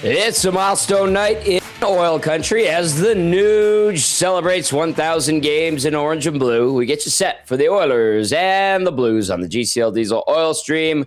It's a milestone night in oil country as the Nuge celebrates 1,000 games in orange and blue. We get you set for the Oilers and the Blues on the GCL Diesel Oil Stream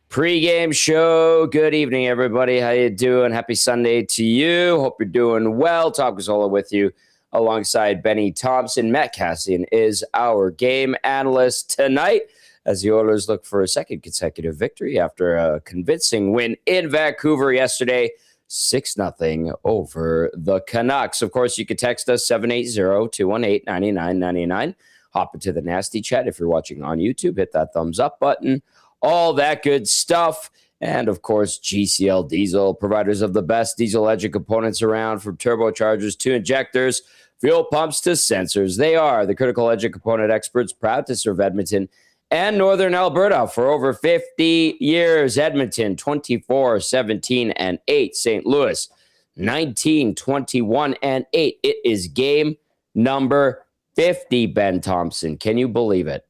pregame show. Good evening, everybody. How you doing? Happy Sunday to you. Hope you're doing well. Tom Gazzola with you alongside Benny Thomson. Matt Kassian is our game analyst tonight as the Oilers look for a second consecutive victory after a convincing win in Vancouver yesterday. 6-0 over the Canucks. Of course, you can text us 780-218-9999. Hop into the nasty chat if you're watching on YouTube. Hit that thumbs up button. All that good stuff. And, of course, GCL Diesel, providers of the best diesel engine components around, from turbochargers to injectors, fuel pumps to sensors. They are the critical engine component experts, proud to serve Edmonton and Northern Alberta for over 50 years. Edmonton, 24, 17, and 8. St. Louis, 19, 21, and 8. It is game number 50, Ben Thomson. Can you believe it?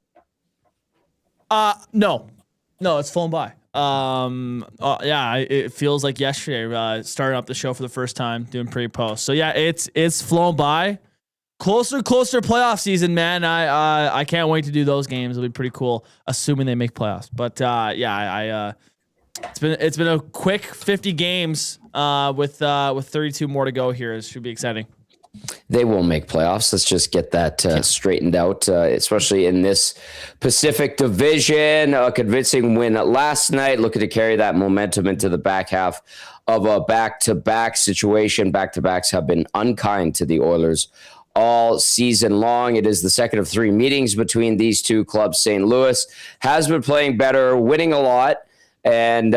No, it's flown by. It feels like yesterday, starting up the show for the first time, doing pre-post. So yeah, it's flown by. Closer playoff season, man. I can't wait to do those games. It'll be pretty cool, assuming they make playoffs. But it's been a quick 50 games with 32 more to go here. It should be exciting. They will make playoffs. Let's just get that straightened out, especially in this Pacific Division. A convincing win last night, looking to carry that momentum into the back half of a back-to-back situation. Back-to-backs have been unkind to the Oilers all season long. It is the second of three meetings between these two clubs. St. Louis has been playing better, winning a lot, and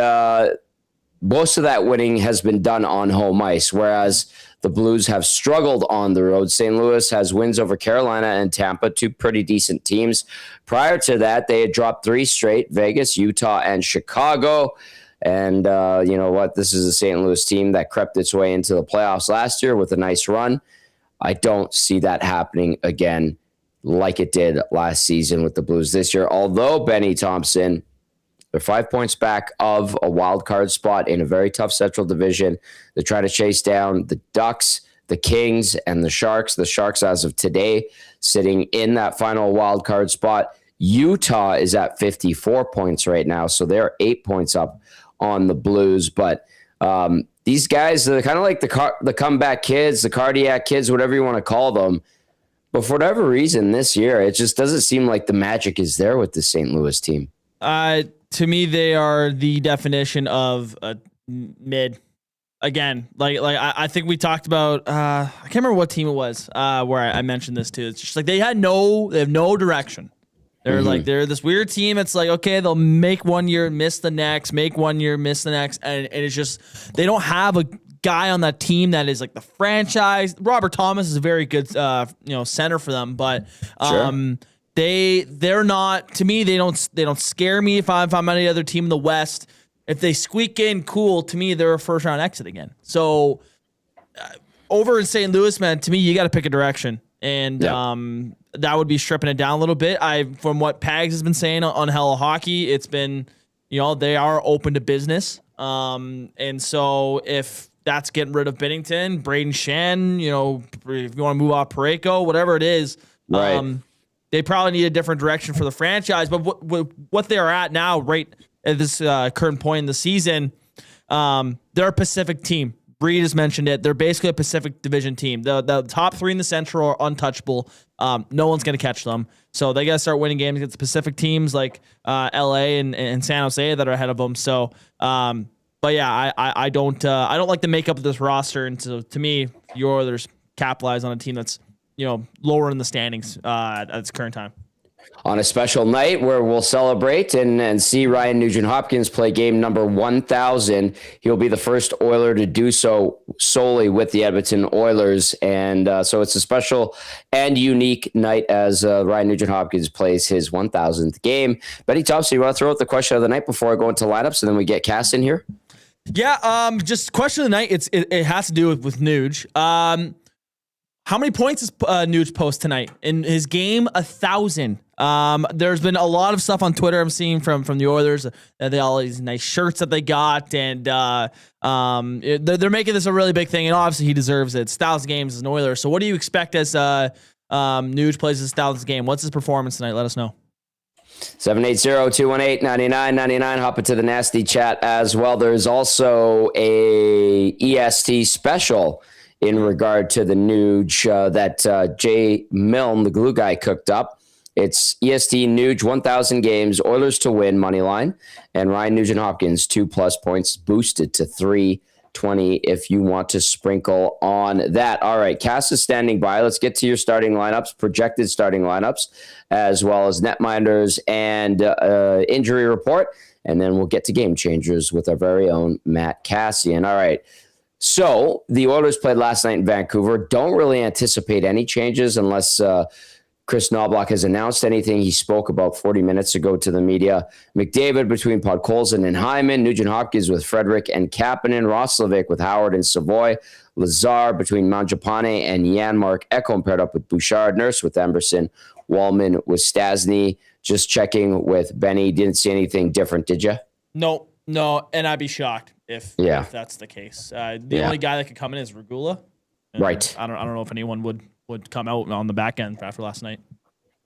most of that winning has been done on home ice, whereas the Blues have struggled on the road. St. Louis has wins over Carolina and Tampa, two pretty decent teams. Prior to that, they had dropped three straight: Vegas, Utah, and Chicago. And you know what? This is a St. Louis team that crept its way into the playoffs last year with a nice run. I don't see that happening again like it did last season with the Blues this year. Although, Benny Thomson, they're 5 points back of a wild card spot in a very tough Central Division. They're trying to chase down the Ducks, the Kings, and the Sharks. The Sharks, as of today, sitting in that final wild card spot. Utah is at 54 points right now, so they're 8 points up on the Blues. But these guys are kind of like the comeback kids, the cardiac kids, whatever you want to call them. But for whatever reason this year, it just doesn't seem like the magic is there with the St. Louis team. To me, they are the definition of a mid. Again, I think we talked about, I can't remember what team it was where I mentioned this too. It's just like they have no direction. They're they're this weird team. It's like, okay, they'll make 1 year, miss the next, make 1 year, miss the next. And it's just, they don't have a guy on that team that is like the franchise. Robert Thomas is a very good, center for them, but sure. They're not, to me, they don't scare me if I'm any other team in the West. If they squeak in, cool. To me, they're a first round exit again. So over in St. Louis, man, to me, you got to pick a direction. And that would be stripping it down a little bit. From what Pags has been saying on Hello Hockey, it's been, they are open to business. And so if that's getting rid of Binnington, Braden Shen, if you want to move off Parayko, whatever it is, right. They probably need a different direction for the franchise. But what they are at now, right at this current point in the season, they're a Pacific team. Breed has mentioned it. They're basically a Pacific Division team. The top three in the Central are untouchable. No one's going to catch them. So they got to start winning games against Pacific teams like LA and San Jose that are ahead of them. So, but yeah, I don't like the makeup of this roster. And so to me, the Oilers capitalize on a team that's lower in the standings at its current time. On a special night where we'll celebrate and see Ryan Nugent-Hopkins play game number 1,000. He'll be the first Oiler to do so solely with the Edmonton Oilers. And so it's a special and unique night as Ryan Nugent-Hopkins plays his 1,000th game. Benny Thomson, you want to throw out the question of the night before I go into lineups and then we get Cass in here? Yeah, just question of the night. It has to do with Nuge. How many points does Nuge post tonight? In his game, 1,000. There's been a lot of stuff on Twitter I'm seeing from the Oilers. They all these nice shirts that they got, and they're making this a really big thing. And obviously, he deserves it. It's 1,000 games as an Oiler. So, what do you expect as Nuge plays his 1,000th game? What's his performance tonight? Let us know. 780-218-9999. Hop into the nasty chat as well. There's also a EST special in regard to the Nuge that Jay Milne, the glue guy, cooked up. It's EST Nuge 1,000 games, Oilers to win money line, and Ryan Nugent-Hopkins 2+ points boosted to 320 if you want to sprinkle on that. All right, Cass is standing by. Let's get to your starting lineups, projected starting lineups, as well as netminders and injury report, and then we'll get to game changers with our very own Matt Kassian. All right. So the Oilers played last night in Vancouver. Don't really anticipate any changes unless Chris Knobloch has announced anything. He spoke about 40 minutes ago to the media. McDavid between Podkolzin and Hyman. Nugent-Hopkins with Frederick and Kapanen. Roslovic with Howard and Savoy. Lazar between Mangiapane and Janmark. Ekholm paired up with Bouchard. Nurse with Emerson. Wallman with Stasny. Just checking with Benny. Didn't see anything different, did you? No, and I'd be shocked if that's the case. The only guy that could come in is Regula. Right. I don't know if anyone would come out on the back end after last night.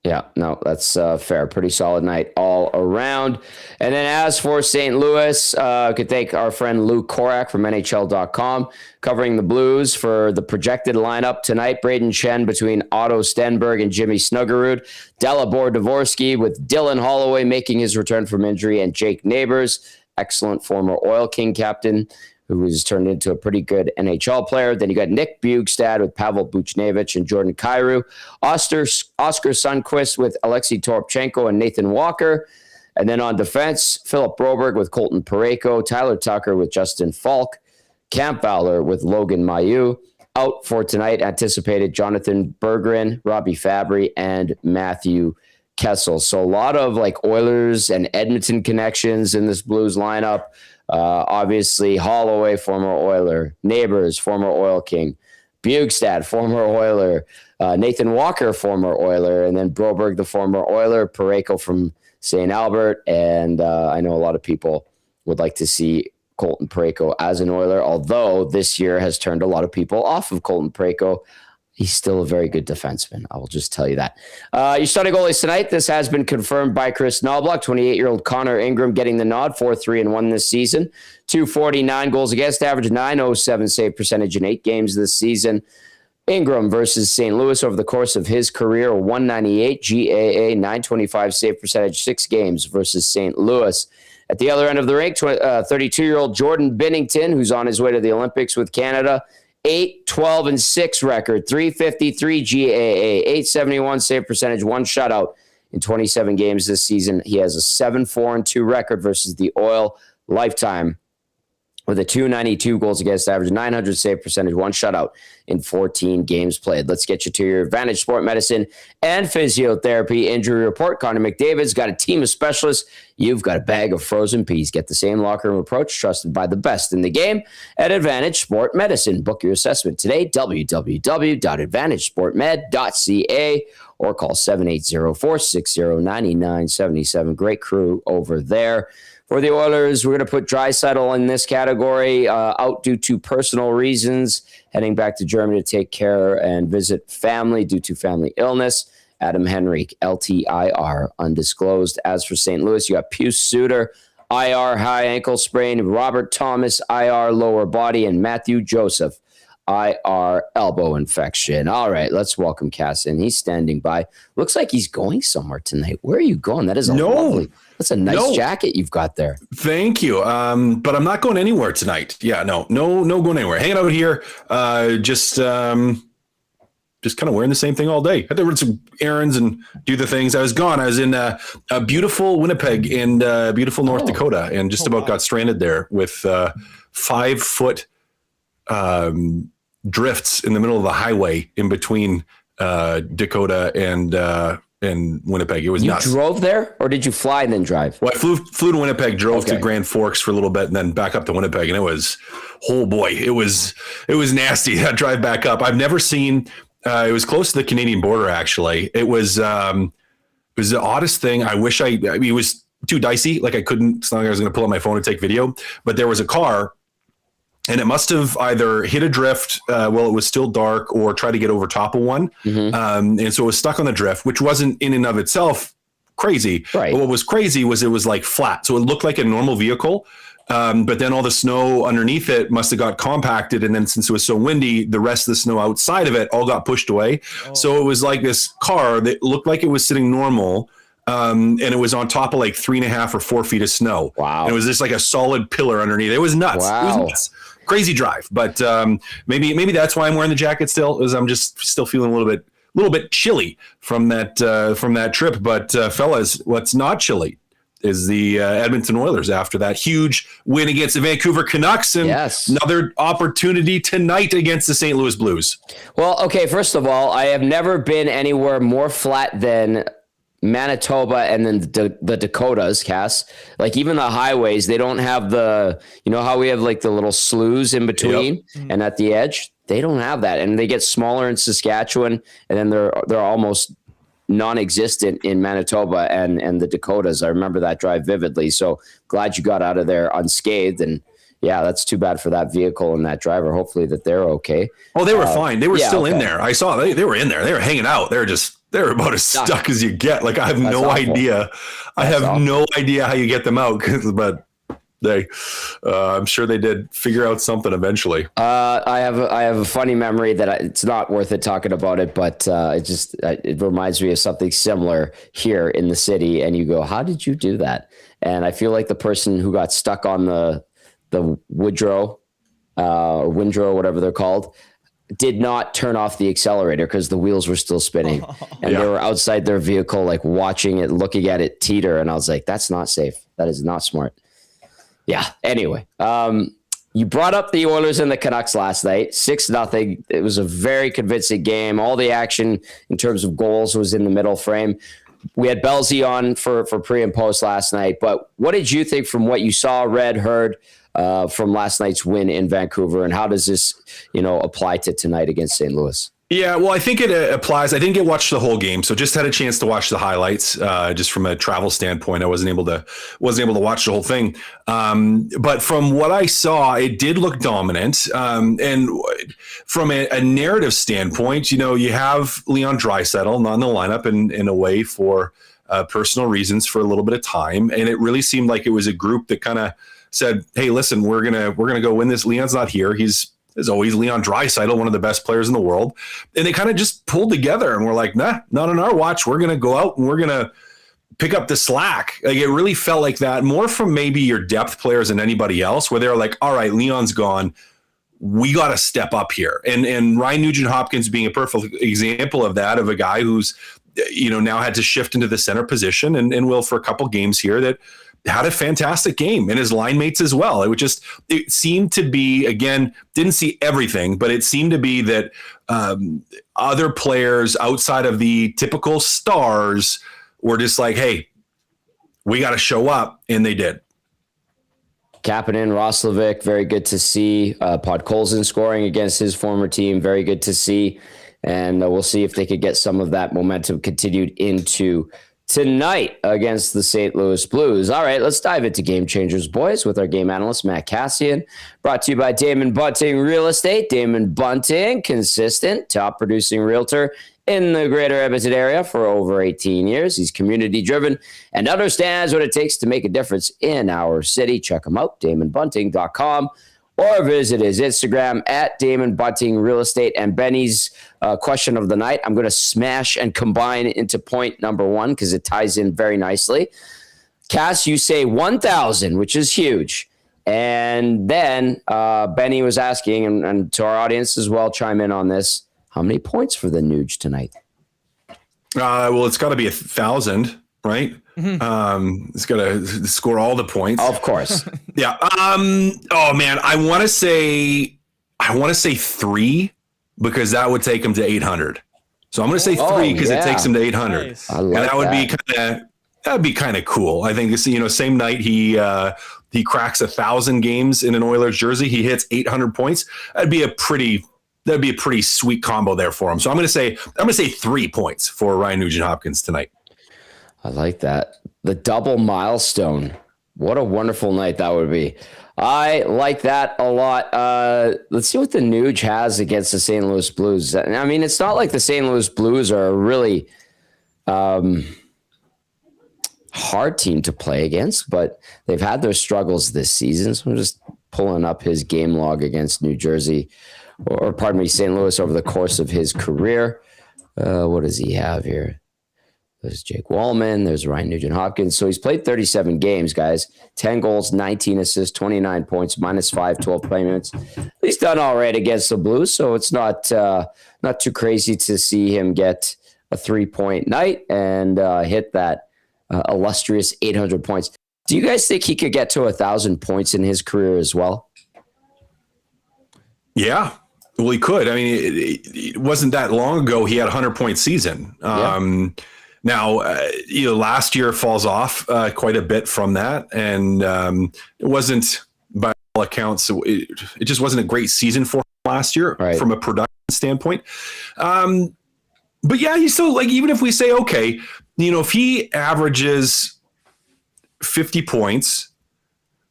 Yeah, no, that's fair. Pretty solid night all around. And then as for St. Louis, could thank our friend Luke Korak from NHL.com covering the Blues for the projected lineup tonight. Braden Chen between Otto Stenberg and Jimmy Snuggerud. Dalibor Dvorsky with Dylan Holloway making his return from injury, and Jake Neighbors, excellent former Oil King captain, who has turned into a pretty good NHL player. Then you got Nick Bjugstad with Pavel Buchnevich and Jordan Kyrou. Oscar Sundqvist with Alexei Toropchenko and Nathan Walker. And then on defense, Philip Broberg with Colton Parayko, Tyler Tucker with Justin Falk, Camp Fowler with Logan Mailloux. Out for tonight, anticipated Jonathan Berggren, Robbie Fabry, and Matthew Kessel. So a lot of like Oilers and Edmonton connections in this Blues lineup. Obviously, Holloway, former Oiler. Neighbors, former Oil King. Bjugstad, former Oiler. Nathan Walker, former Oiler. And then Broberg, the former Oiler. Parayko from St. Albert. And I know a lot of people would like to see Colton Parayko as an Oiler, although this year has turned a lot of people off of Colton Parayko. He's still a very good defenseman. I will just tell you that. Your starting goalies tonight. This has been confirmed by Chris Knobloch. 28-year-old Connor Ingram getting the nod. 4-3-1 this season. 249 goals against average. 907 save percentage in 8 games this season. Ingram versus St. Louis over the course of his career. 198 GAA. 925 save percentage. 6 games versus St. Louis. At the other end of the rink, 32-year-old Jordan Binnington, who's on his way to the Olympics with Canada. 8-12-6 record, 353 GAA, 871 save percentage, 1 shutout in 27 games this season. He has a 7-4-2 record versus the Oil lifetime with a 292 goals against average, 900 save percentage, 1 shutout in 14 games played. Let's get you to your Advantage Sport Medicine and Physiotherapy injury report. Connor McDavid's got a team of specialists. You've got a bag of frozen peas. Get the same locker room approach trusted by the best in the game at Advantage Sport Medicine. Book your assessment today, www.advantagesportmed.ca, or call 780-460-9977. Great crew over there. For the Oilers, we're going to put Draisaitl in this category, out due to personal reasons, heading back to Germany to take care and visit family due to family illness. Adam Henrique, LTIR, undisclosed. As for St. Louis, you got Pius Suter, IR, high ankle sprain, Robert Thomas, IR, lower body, and Matthew Joseph, IR, elbow infection. All right, let's welcome Kassian. He's standing by. Looks like he's going somewhere tonight. Where are you going? That is lovely. That's a nice jacket you've got there. Thank you. But I'm not going anywhere tonight. Yeah, no going anywhere. Hanging out here. Just kind of wearing the same thing all day. I had to run some errands and do the things. I was gone. I was in a beautiful Winnipeg and beautiful North Dakota, and just about got stranded there with 5-foot drifts in the middle of the highway in between Dakota and Winnipeg. It was nuts. You drove there, or did you fly and then drive? Well, I flew to Winnipeg, drove to Grand Forks for a little bit, and then back up to Winnipeg. And it was, it was nasty. That drive back up. I've never seen. It was close to the Canadian border. Actually, it was was the oddest thing. I mean, it was too dicey. Like I couldn't, it's not like I was going to pull up my phone and take video, but there was a car and it must have either hit a drift while it was still dark or tried to get over top of one. And so it was stuck on the drift, which wasn't in and of itself crazy. Right. But what was crazy was it was like flat. So it looked like a normal vehicle. But then all the snow underneath it must have got compacted. And then since it was so windy, the rest of the snow outside of it all got pushed away. Oh. So it was like this car that looked like it was sitting normal. And it was on top of like 3.5 or 4 feet of snow. Wow. And it was just like a solid pillar underneath. It was nuts. Wow. It was nuts. Crazy drive. But maybe that's why I'm wearing the jacket still, is I'm just still feeling a little bit chilly from that trip. But fellas, what's not chilly is the Edmonton Oilers after that huge win against the Vancouver Canucks, and another opportunity tonight against the St. Louis Blues. Well, okay, first of all, I have never been anywhere more flat than Manitoba and then the Dakotas, Cass. Like even the highways, they don't have how we have like the little sloughs in between and at the edge. They don't have that, and they get smaller in Saskatchewan, and then they're almost non-existent in Manitoba and the Dakotas. I remember that drive vividly. So glad you got out of there unscathed. And yeah, that's too bad for that vehicle and that driver. Hopefully that they're okay. Oh, they were fine. They were still in there. I saw they were in there. They were hanging out. They were about as stuck as you get. Like I have no idea. I have no idea how you get them out, but I'm sure they did figure out something eventually. I have a funny memory that it's not worth it talking about it, but it reminds me of something similar here in the city. And you go, how did you do that? And I feel like the person who got stuck on the Woodrow or Windrow, whatever they're called, did not turn off the accelerator because the wheels were still spinning, and they were outside their vehicle, like watching it, looking at it teeter. And I was like, that's not safe. That is not smart. Yeah. Anyway, you brought up the Oilers and the Canucks last night, 6-0. It was a very convincing game. All the action in terms of goals was in the middle frame. We had Belzy on for pre and post last night, but what did you think from what you saw, read, heard from last night's win in Vancouver, and how does this, apply to tonight against St. Louis? Yeah, well, I think it applies. I didn't get watched the whole game, so just had a chance to watch the highlights. Just from a travel standpoint, I wasn't able to watch the whole thing. But from what I saw, it did look dominant. And from a narrative standpoint, you have Leon Draisaitl not in the lineup in a way for personal reasons for a little bit of time, and it really seemed like it was a group that kind of said, "Hey, listen, we're gonna go win this. Leon's not here. He's as always, Leon Draisaitl, one of the best players in the world." And they kind of just pulled together and we're like, nah, not on our watch. We're going to go out and we're going to pick up the slack. Like it really felt like that, more from maybe your depth players than anybody else, where they're like, all right, Leon's gone. We got to step up here. And Ryan Nugent-Hopkins being a perfect example of that, of a guy who's, now had to shift into the center position and will for a couple games here, that had a fantastic game, and his line mates as well. It seemed to be, again, didn't see everything, but it seemed to be that other players outside of the typical stars were just like, hey, we got to show up. And they did. Kapanen, Roslovic, very good to see. Podkolzin scoring against his former team, very good to see. And we'll see if they could get some of that momentum continued into tonight against the St. Louis Blues. All right, let's dive into Game Changers, boys, with our game analyst, Matt Kassian. Brought to you by Damon Bunting Real Estate. Damon Bunting, consistent, top-producing realtor in the greater Edmonton area for over 18 years. He's community-driven and understands what it takes to make a difference in our city. Check him out, damonbunting.com. Or visit his Instagram at Damon Bunting Real Estate. And Benny's question of the night, I'm going to smash and combine into point number one because it ties in very nicely. Cass, you say 1,000, which is huge. And then Benny was asking, and to our audience as well, chime in on this, how many points for the Nuge tonight? Well, it's got to be 1,000, right? Mm-hmm. It's got to score all the points. Of course. Yeah. Oh man, I want to say 3 because that would take him to 800. So I'm going to say 3 because it takes him to 800. Nice. And that would be kind of cool. I think this, same night he cracks 1,000 games in an Oilers jersey. He hits 800 points. That'd be a pretty sweet combo there for him. So I'm going to say 3 points for Ryan Nugent-Hopkins tonight. I like that. The double milestone. What a wonderful night that would be. I like that a lot. Let's see what the Nuge has against the St. Louis Blues. I mean, it's not like the St. Louis Blues are a really hard team to play against, but they've had their struggles this season. So I'm just pulling up his game log against New Jersey, or pardon me, St. Louis over the course of his career. What does he have here? There's Jake Wallman. There's Ryan Nugent-Hopkins. So he's played 37 games, guys. 10 goals, 19 assists, 29 points, -5, 12 play minutes. He's done all right against the Blues, so it's not too crazy to see him get a 3-point night and hit that illustrious 800 points. Do you guys think he could get to 1,000 points in his career as well? Yeah. Well, he could. I mean, it wasn't that long ago he had a 100-point season. Now, last year falls off quite a bit from that, and it wasn't, by all accounts, it just wasn't a great season for him last year from a production standpoint. But yeah, he's still, like, even if we say, okay, if he averages 50 points,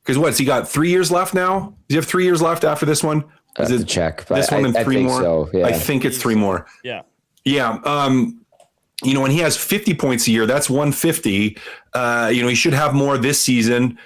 because what's he got 3 years left now? Does he have 3 years left after this one? I have to check. But this one and three more? So, yeah. I think it's 3 more. Yeah. Yeah. When he has 50 points a year, that's 150. He should have more this season.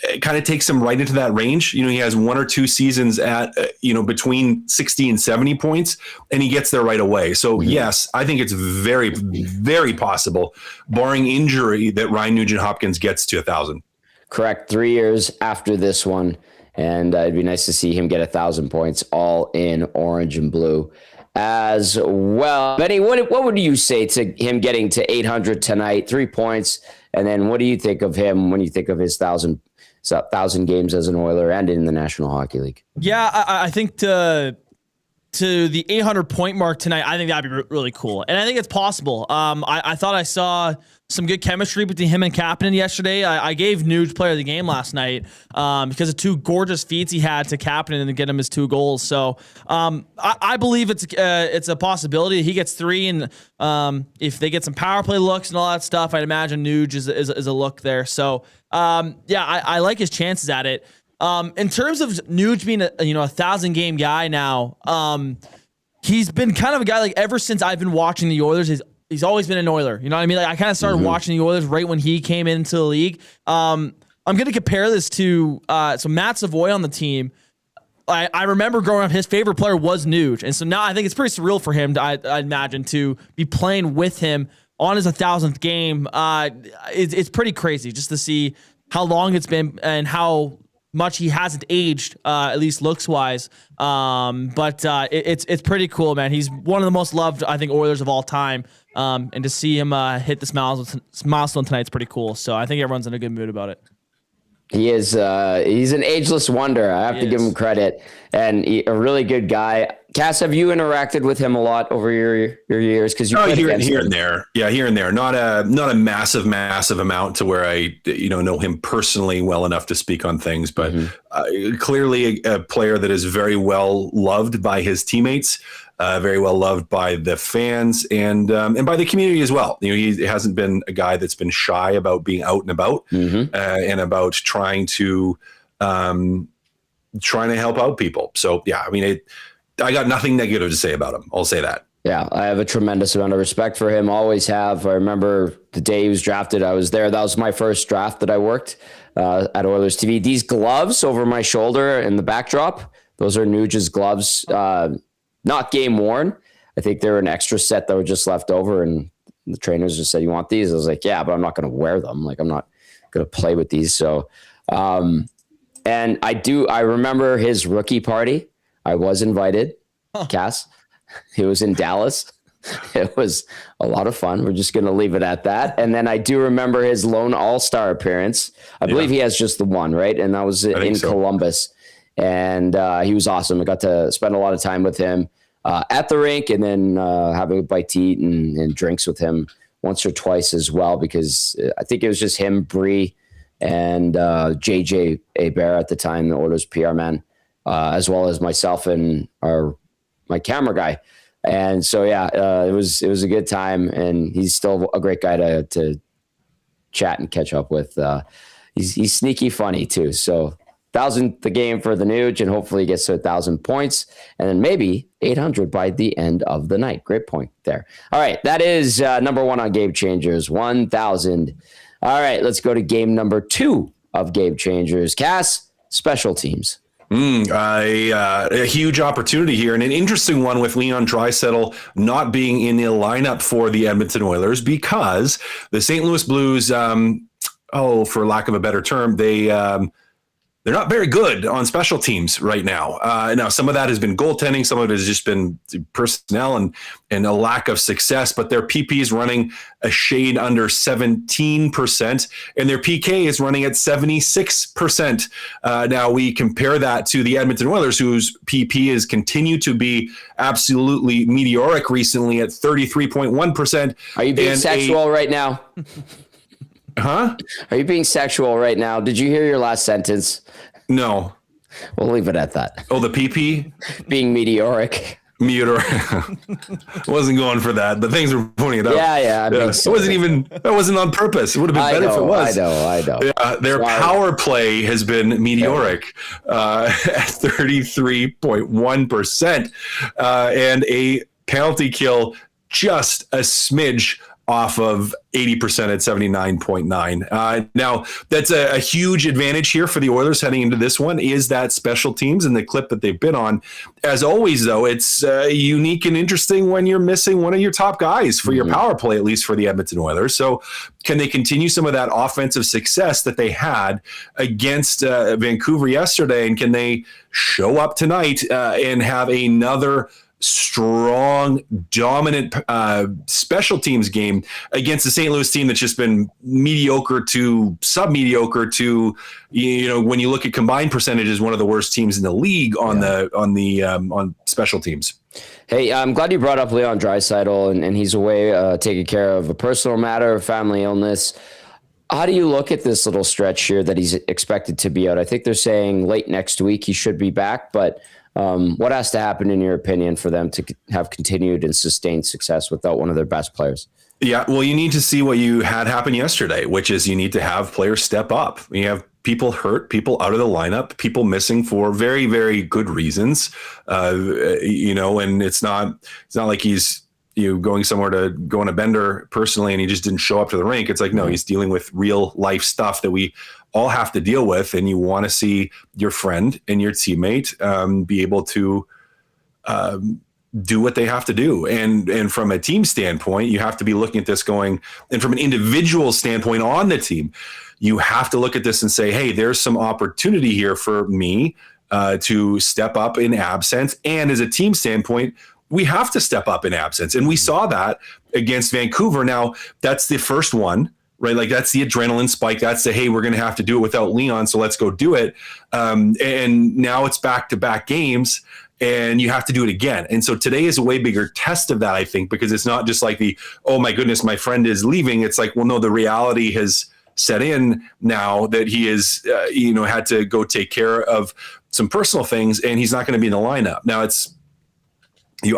It kind of takes him right into that range. He has 1 or 2 seasons at, between 60 and 70 points, and he gets there right away. So, yes, I think it's very, very possible, barring injury, that Ryan Nugent-Hopkins gets to 1,000. Correct. 3 years after this one, and it'd be nice to see him get 1,000 points all in orange and blue as well. Benny, what would you say to him getting to 800 tonight, 3 points? And then what do you think of him when you think of his 1,000 games as an Oiler and in the National Hockey League? Yeah, I think to the 800 point mark tonight, I think that'd be really cool. And I think it's possible. I thought I saw some good chemistry between him and Kapanen yesterday. I gave Nuge player of the game last night because of 2 gorgeous feats he had to Kapanen and get him his 2 goals. So I believe it's a possibility. He gets 3, and if they get some power play looks and all that stuff, I'd imagine Nuge is a look there. So I like his chances at it. In terms of Nuge being a 1,000 game guy now, he's been kind of a guy, like, ever since I've been watching the Oilers. He's always been an Oiler. You know what I mean? Like, I kind of started watching the Oilers right when he came into the league. I'm going to compare this to Matt Savoy on the team. I remember growing up, his favorite player was Nuge, and so now I think it's pretty surreal for him, I'd imagine, to be playing with him on his 1,000th game. It's pretty crazy just to see how long it's been and how much he hasn't aged, at least looks wise. But it's pretty cool, man. He's one of the most loved, I think, Oilers of all time. And to see him hit this milestone tonight is pretty cool. So I think everyone's in a good mood about it. He is. He's an ageless wonder. I have to give him credit, and a really good guy. Cass, have you interacted with him a lot over your years? Because here and there, here and there. Not a massive amount to where I know him personally well enough to speak on things, but clearly a player that is very well loved by his teammates. Very well loved by the fans and by the community as well. He hasn't been a guy that's been shy about being out and about and about trying to help out people. So yeah, I mean, I got nothing negative to say about him. I'll say that. Yeah, I have a tremendous amount of respect for him. Always have. I remember the day he was drafted. I was there. That was my first draft that I worked at Oilers TV. These gloves over my shoulder in the backdrop, those are Nuge's gloves. Not game worn. I think they were an extra set that were just left over, and the trainers just said, "You want these?" I was like, "Yeah, but I'm not going to wear them. Like, I'm not going to play with these." So, and I remember his rookie party. I was invited. Cass, he was in Dallas. It was a lot of fun. We're just going to leave it at that. And then I do remember his lone All-Star appearance. I believe he has just the one, right? And that was in Columbus. And he was awesome. I got to spend a lot of time with him at the rink, and then having a bite to eat and drinks with him once or twice as well, because I think it was just him, Bree, and JJ Hebert at the time, the Oilers PR man, as well as myself and my camera guy. And so, it was a good time, and he's still a great guy to chat and catch up with. He's sneaky funny too. So 1,000 the game for the Nuge, and hopefully he gets to 1,000 points, and then maybe 800 by the end of the night. Great point there. All right, that is number one on Game Changers, 1,000. All right, let's go to game number 2 of Game Changers. Cass, special teams. A huge opportunity here, and an interesting one with Leon Draisaitl not being in the lineup for the Edmonton Oilers because the St. Louis Blues, for lack of a better term, they're not very good on special teams right now. Now, some of that has been goaltending. Some of it has just been personnel and a lack of success. But their PP is running a shade under 17%, and their PK is running at 76%. Now, we compare that to the Edmonton Oilers, whose PP has continued to be absolutely meteoric recently at 33.1%. Are you being sexual right now? Huh? Are you being sexual right now? Did you hear your last sentence? No. We'll leave it at that. Oh, the PP? Being meteoric. Wasn't going for that, but thanks for pointing it out. Yeah. That wasn't on purpose. It would have been better if it was. I know. Yeah, their power play has been meteoric at 33.1%, and a penalty kill just a smidge off of 80% at 79.9. Now, that's a huge advantage here for the Oilers heading into this one, is that special teams and the clip that they've been on. As always, though, it's unique and interesting when you're missing one of your top guys for your power play, at least for the Edmonton Oilers. So can they continue some of that offensive success that they had against Vancouver yesterday? And can they show up tonight and have another strong, dominant special teams game against the St. Louis team that's just been mediocre to sub-mediocre to, when you look at combined percentages, one of the worst teams in the league on special teams. Hey, I'm glad you brought up Leon Draisaitl, and he's away taking care of a personal matter, family illness. How do you look at this little stretch here that he's expected to be out? I think they're saying late next week he should be back, but what has to happen, in your opinion, for them to have continued and sustained success without one of their best players? Yeah, well, you need to see what you had happen yesterday, which is you need to have players step up. You have people hurt, people out of the lineup, people missing for very, very good reasons. And it's not like he's going somewhere to go on a bender personally and he just didn't show up to the rink. It's like, no, he's dealing with real life stuff that we all have to deal with, and you want to see your friend and your teammate be able to do what they have to do. And from a team standpoint, you have to be looking at this going, and from an individual standpoint on the team, you have to look at this and say, hey, there's some opportunity here for me to step up in absence. And as a team standpoint, we have to step up in absence. And we saw that against Vancouver. Now, that's the first one, right? Like, that's the adrenaline spike. That's the, hey, we're going to have to do it without Leon, so let's go do it. And now it's back-to-back games, and you have to do it again. And so today is a way bigger test of that, I think, because it's not just like the, oh my goodness, my friend is leaving. It's like, well, no, the reality has set in now that he is, had to go take care of some personal things, and he's not going to be in the lineup. Now, it's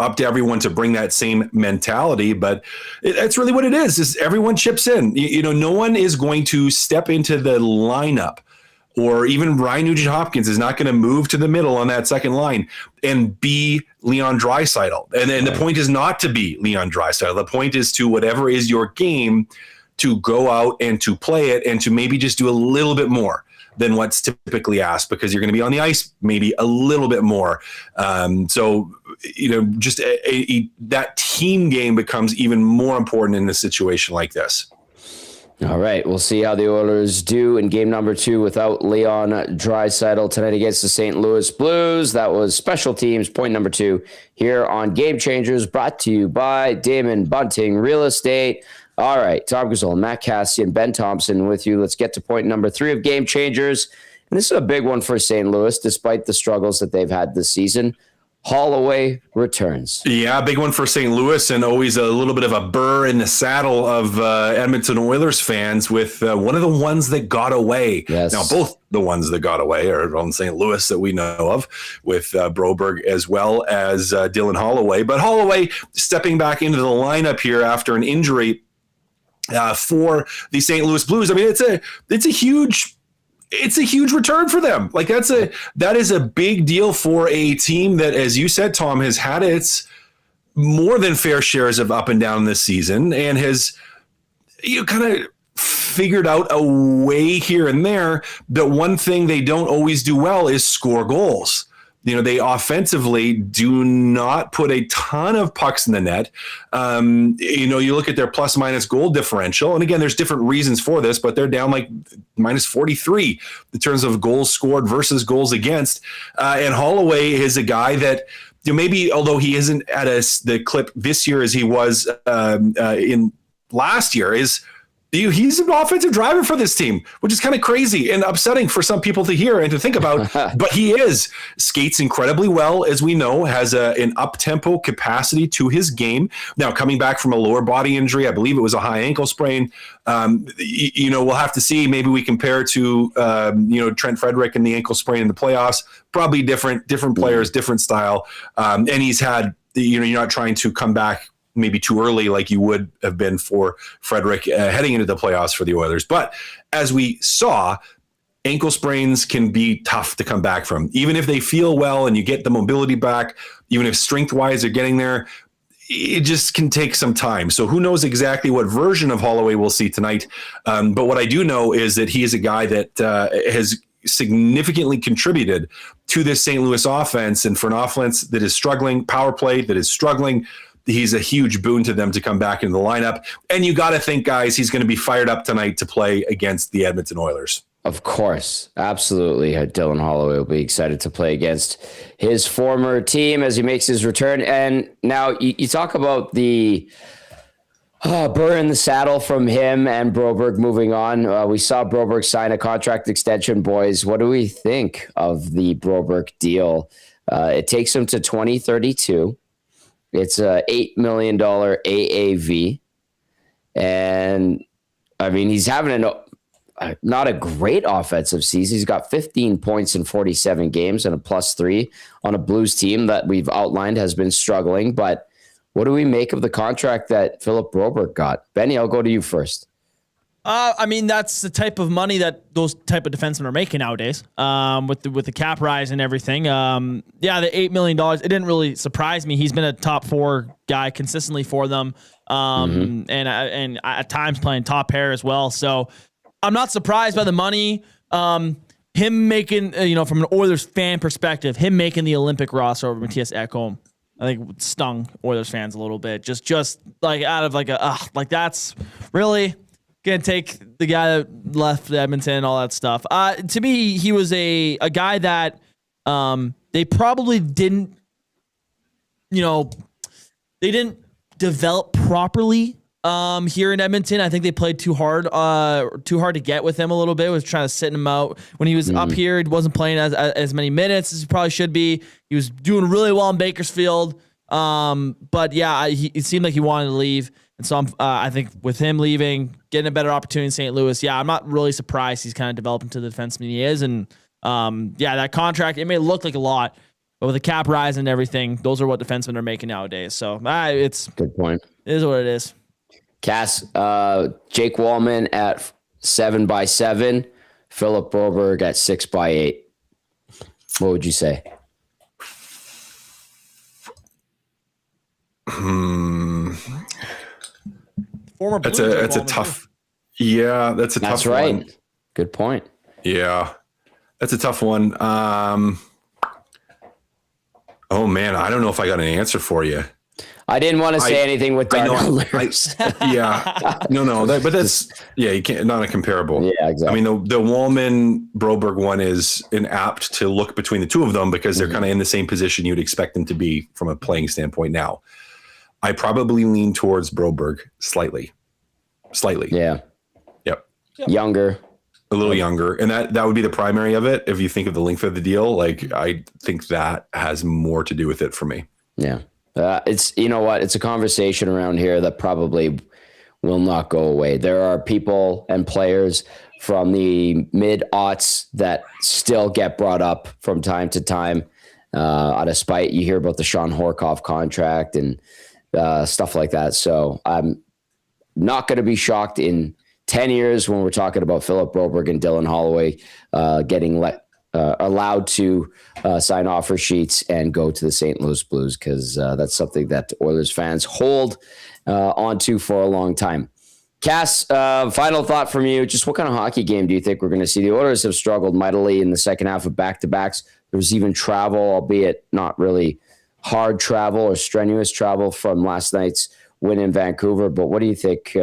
up to everyone to bring that same mentality, but that's really what it is everyone chips in. No one is going to step into the lineup, or even Ryan Nugent-Hopkins is not going to move to the middle on that second line and be Leon Draisaitl. And the point is not to be Leon Draisaitl. The point is to, whatever is your game, to go out and to play it, and to maybe just do a little bit more than what's typically asked, because you're going to be on the ice maybe a little bit more. Just that team game becomes even more important in a situation like this. All right, we'll see how the Oilers do in game number 2 without Leon Draisaitl tonight against the St. Louis Blues. That was special teams, point number 2 here on Game Changers, brought to you by Damon Bunting Real Estate. All right, Tom Gazzola, Matt Kassian, Ben Thomson with you. Let's get to point number 3 of Game Changers. And this is a big one for St. Louis, despite the struggles that they've had this season. Holloway returns. Yeah, big one for St. Louis, and always a little bit of a burr in the saddle of Edmonton Oilers fans with one of the ones that got away. Yes. Now, both the ones that got away are on St. Louis that we know of, with Broberg as well as Dylan Holloway. But Holloway stepping back into the lineup here after an injury for the St. Louis Blues. I mean, it's a huge return for them. Like that is a big deal for a team that, as you said, Tom, has had its more than fair shares of up and down this season and has kind of figured out a way here and there. That one thing they don't always do well is score goals. They offensively do not put a ton of pucks in the net. You look at their plus minus goal differential. And again, there's different reasons for this, but they're down like minus 43 in terms of goals scored versus goals against. And Holloway is a guy that, maybe although he isn't at the clip this year as he was in last year, he's an offensive driver for this team, which is kind of crazy and upsetting for some people to hear and to think about. But he skates incredibly well, as we know, has an up-tempo capacity to his game. Now, coming back from a lower body injury, I believe it was a high ankle sprain. We'll have to see. Maybe we compare to Trent Frederick and the ankle sprain in the playoffs. Probably different players, different style. And he's had, you're not trying to come back maybe too early like you would have been for Frederick heading into the playoffs for the Oilers. But as we saw, ankle sprains can be tough to come back from. Even if they feel well and you get the mobility back, even if strength-wise they're getting there, it just can take some time. So who knows exactly what version of Holloway we'll see tonight. But what I do know is that he is a guy that has significantly contributed to this St. Louis offense. And for an offense that is struggling, power play that is struggling, he's a huge boon to them to come back into the lineup. And you got to think, guys, he's going to be fired up tonight to play against the Edmonton Oilers. Of course. Absolutely. Dylan Holloway will be excited to play against his former team as he makes his return. And now you talk about the burr in the saddle from him and Broberg moving on. We saw Broberg sign a contract extension, boys. What do we think of the Broberg deal? It takes him to 2032. It's a $8 million AAV. And I mean, he's having not a great offensive season. He's got 15 points in 47 games and a +3 on a Blues team that we've outlined has been struggling. But what do we make of the contract that Philip Broberg got? Benny, I'll go to you first. I mean, that's the type of money that those type of defensemen are making nowadays. With the cap rise and everything. The $8 million. It didn't really surprise me. He's been a top 4 guy consistently for them, and at times playing top pair as well. So I'm not surprised by the money. Him making, from an Oilers fan perspective, him making the Olympic roster over Matthias Ekholm, I think stung Oilers fans a little bit. Just like out of like that's really gonna take the guy that left Edmonton, all that stuff. To me, he was a guy that they probably didn't, they didn't develop properly here in Edmonton. I think they played too hard to get with him a little bit. Was trying to sit him out when he was up here. He wasn't playing as many minutes as he probably should be. He was doing really well in Bakersfield, but yeah, it seemed like he wanted to leave. And so I think with him leaving, getting a better opportunity in St. Louis, I'm not really surprised he's kind of developed into the defenseman he is. And that contract, it may look like a lot, but with the cap rise and everything, those are what defensemen are making nowadays. So it's good point. It is what it is. Cass, Jake Wallman at 7x7, Philip Broberg at 6x8. What would you say? Former that's a tough. Yeah, that's a tough. That's right. One. Good point. Yeah, that's a tough one. Oh man, I don't know if I got an answer for you. I didn't want to say anything with Darnell. But that's you can't, not a comparable. Yeah, exactly. I mean, the Wallman Broberg one is inapt to look between the two of them because they're kind of in the same position you'd expect them to be from a playing standpoint. Now, I probably lean towards Broberg slightly. Yeah. Yep. Younger. A little younger, and that would be the primary of it. If you think of the length of the deal, like I think that has more to do with it for me. Yeah. It's, it's a conversation around here that probably will not go away. There are people and players from the mid-aughts that still get brought up from time to time out of spite. You hear about the Sean Horkoff contract and stuff like that. So not going to be shocked in 10 years when we're talking about Philip Broberg and Dylan Holloway getting allowed to sign offer sheets and go to the St. Louis Blues, because that's something that Oilers fans hold onto for a long time. Cass, final thought from you. Just what kind of hockey game do you think we're going to see? The Oilers have struggled mightily in the second half of back-to-backs. There was even travel, albeit not really hard travel or strenuous travel, from last night's win in Vancouver. But what do you think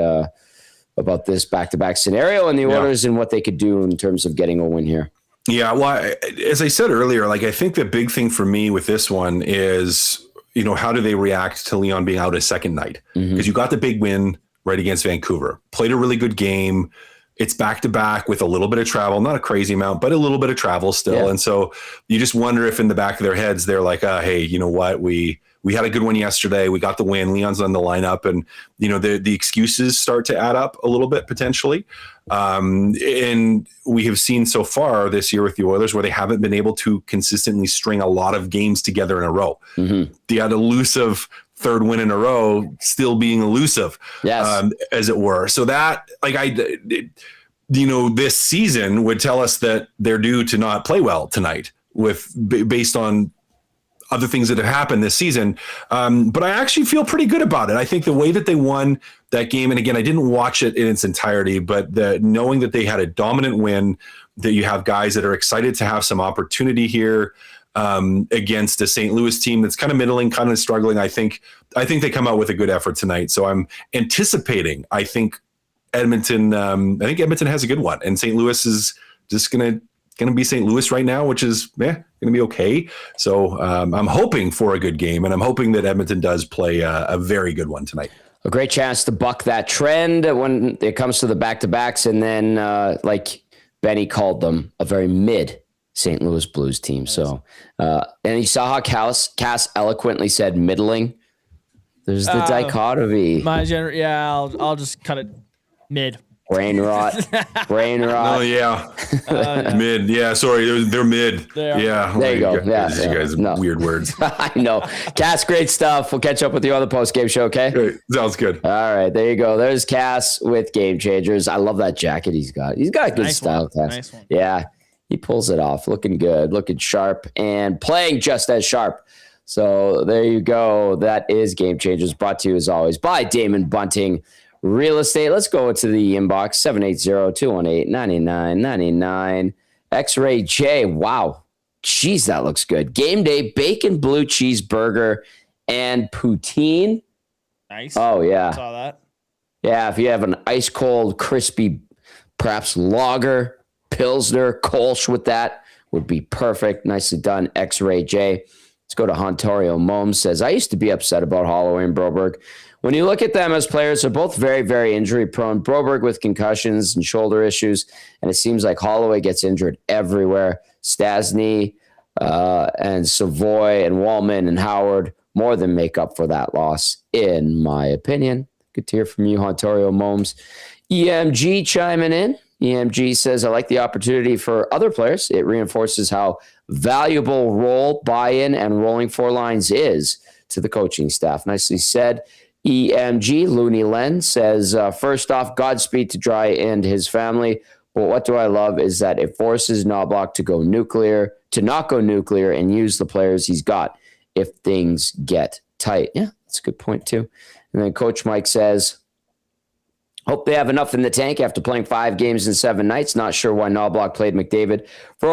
about this back-to-back scenario and the Oilers and what they could do in terms of getting a win here? Yeah, well, as I said earlier, like, I think the big thing for me with this one is, how do they react to Leon being out a second night? Because you got the big win right against Vancouver, played a really good game. It's back-to-back with a little bit of travel, not a crazy amount, but a little bit of travel still. Yeah. And so you just wonder if in the back of their heads, they're like, hey, you know what? We had a good one yesterday. We got the win. Leon's on the lineup. And, the excuses start to add up a little bit potentially. And we have seen so far this year with the Oilers where they haven't been able to consistently string a lot of games together in a row. The elusive third win in a row still being elusive, as it were. So that, this season would tell us that they're due to not play well tonight based on other things that have happened this season. But I actually feel pretty good about it. I think the way that they won that game, and again, I didn't watch it in its entirety, but knowing that they had a dominant win, that you have guys that are excited to have some opportunity here against a St. Louis team that's kind of middling, kind of struggling. I think they come out with a good effort tonight. So I'm anticipating, I think Edmonton has a good one, and St. Louis is just going to be St. Louis right now, which is going to be okay. So I'm hoping for a good game, and I'm hoping that Edmonton does play a very good one tonight. A great chance to buck that trend when it comes to the back-to-backs, and then like Benny called them, a very mid St. Louis Blues team. So, and you saw how Cass eloquently said middling. There's the dichotomy. I'll just cut it mid. Brain rot. Oh yeah. Mid. Yeah. Sorry. They're mid. Yeah. There you go. Yeah. You guys weird words. I know. Cass, great stuff. We'll catch up with you on the post-game show. Okay. Great. Sounds good. All right. There you go. There's Cass with Game Changers. I love that jacket he's got. He's got a good style, Cass. Nice one. Yeah. He pulls it off. Looking good. Looking sharp and playing just as sharp. So there you go. That is Game Changers, brought to you as always by Damon Bunting Real Estate. Let's go to the inbox, 780-218-9999. X-Ray J. Wow. Jeez, that looks good. Game day, bacon, blue cheeseburger, and poutine. Nice. Oh, yeah. Saw that. Yeah, if you have an ice cold, crispy, perhaps lager, Pilsner, Kolsch with that would be perfect. Nicely done, X-Ray J. Let's go to Hontorio Momes. Says, I used to be upset about Holloway and Broberg. When you look at them as players, they're both very, very injury prone. Broberg with concussions and shoulder issues, and it seems like Holloway gets injured everywhere. Stasny and Savoy and Wallman and Howard more than make up for that loss, in my opinion. Good to hear from you, Hontorio Momes. EMG chiming in. EMG says, I like the opportunity for other players. It reinforces how valuable role, buy-in, and rolling four lines is to the coaching staff. Nicely said. EMG, Looney Len says, first off, Godspeed to Dry and his family. But what do I love is that it forces Knobloch to not go nuclear and use the players he's got if things get tight. Yeah, that's a good point too. And then Coach Mike says, hope they have enough in the tank after playing 5 games in 7 nights. Not sure why Knobloch played McDavid for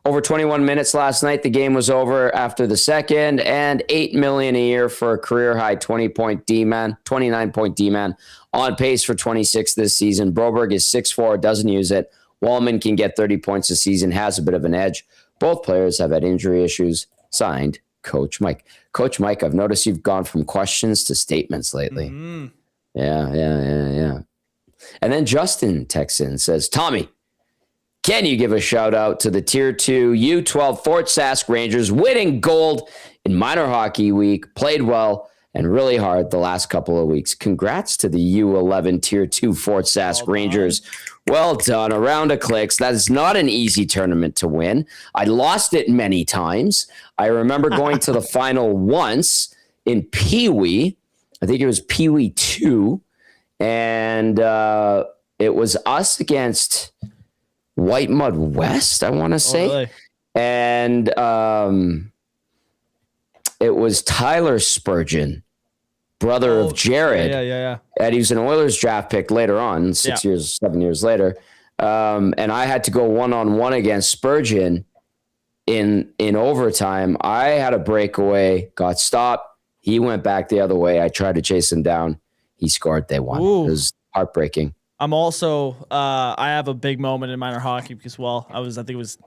over 21 minutes last night. The game was over after the second, and $8 million a year for a career high 29-point D-man on pace for 26 this season. Broberg is 6'4", doesn't use it. Wallman can get 30 points a season, has a bit of an edge. Both players have had injury issues. Signed, Coach Mike. Coach Mike, I've noticed you've gone from questions to statements lately. Mm-hmm. Yeah. And then Justin texts in, says, Tommy, can you give a shout out to the Tier 2 U12 Fort Sask Rangers winning gold in minor hockey week? Played well and really hard the last couple of weeks. Congrats to the U11 Tier 2 Fort Sask Rangers. Well done. A round of clicks. That is not an easy tournament to win. I lost it many times. I remember going to the final once in Pee Wee. I think it was Pee Wee 2, and it was us against White Mud West, I want to say. Really? And it was Tyler Spurgeon, brother of Jared. Yeah. And he was an Oilers draft pick later on, 7 years later. And I had to go one-on-one against Spurgeon in overtime. I had a breakaway, got stopped. He went back the other way. I tried to chase him down. He scored. They won. Ooh. It was heartbreaking. I'm also, I have a big moment in minor hockey because, I think it was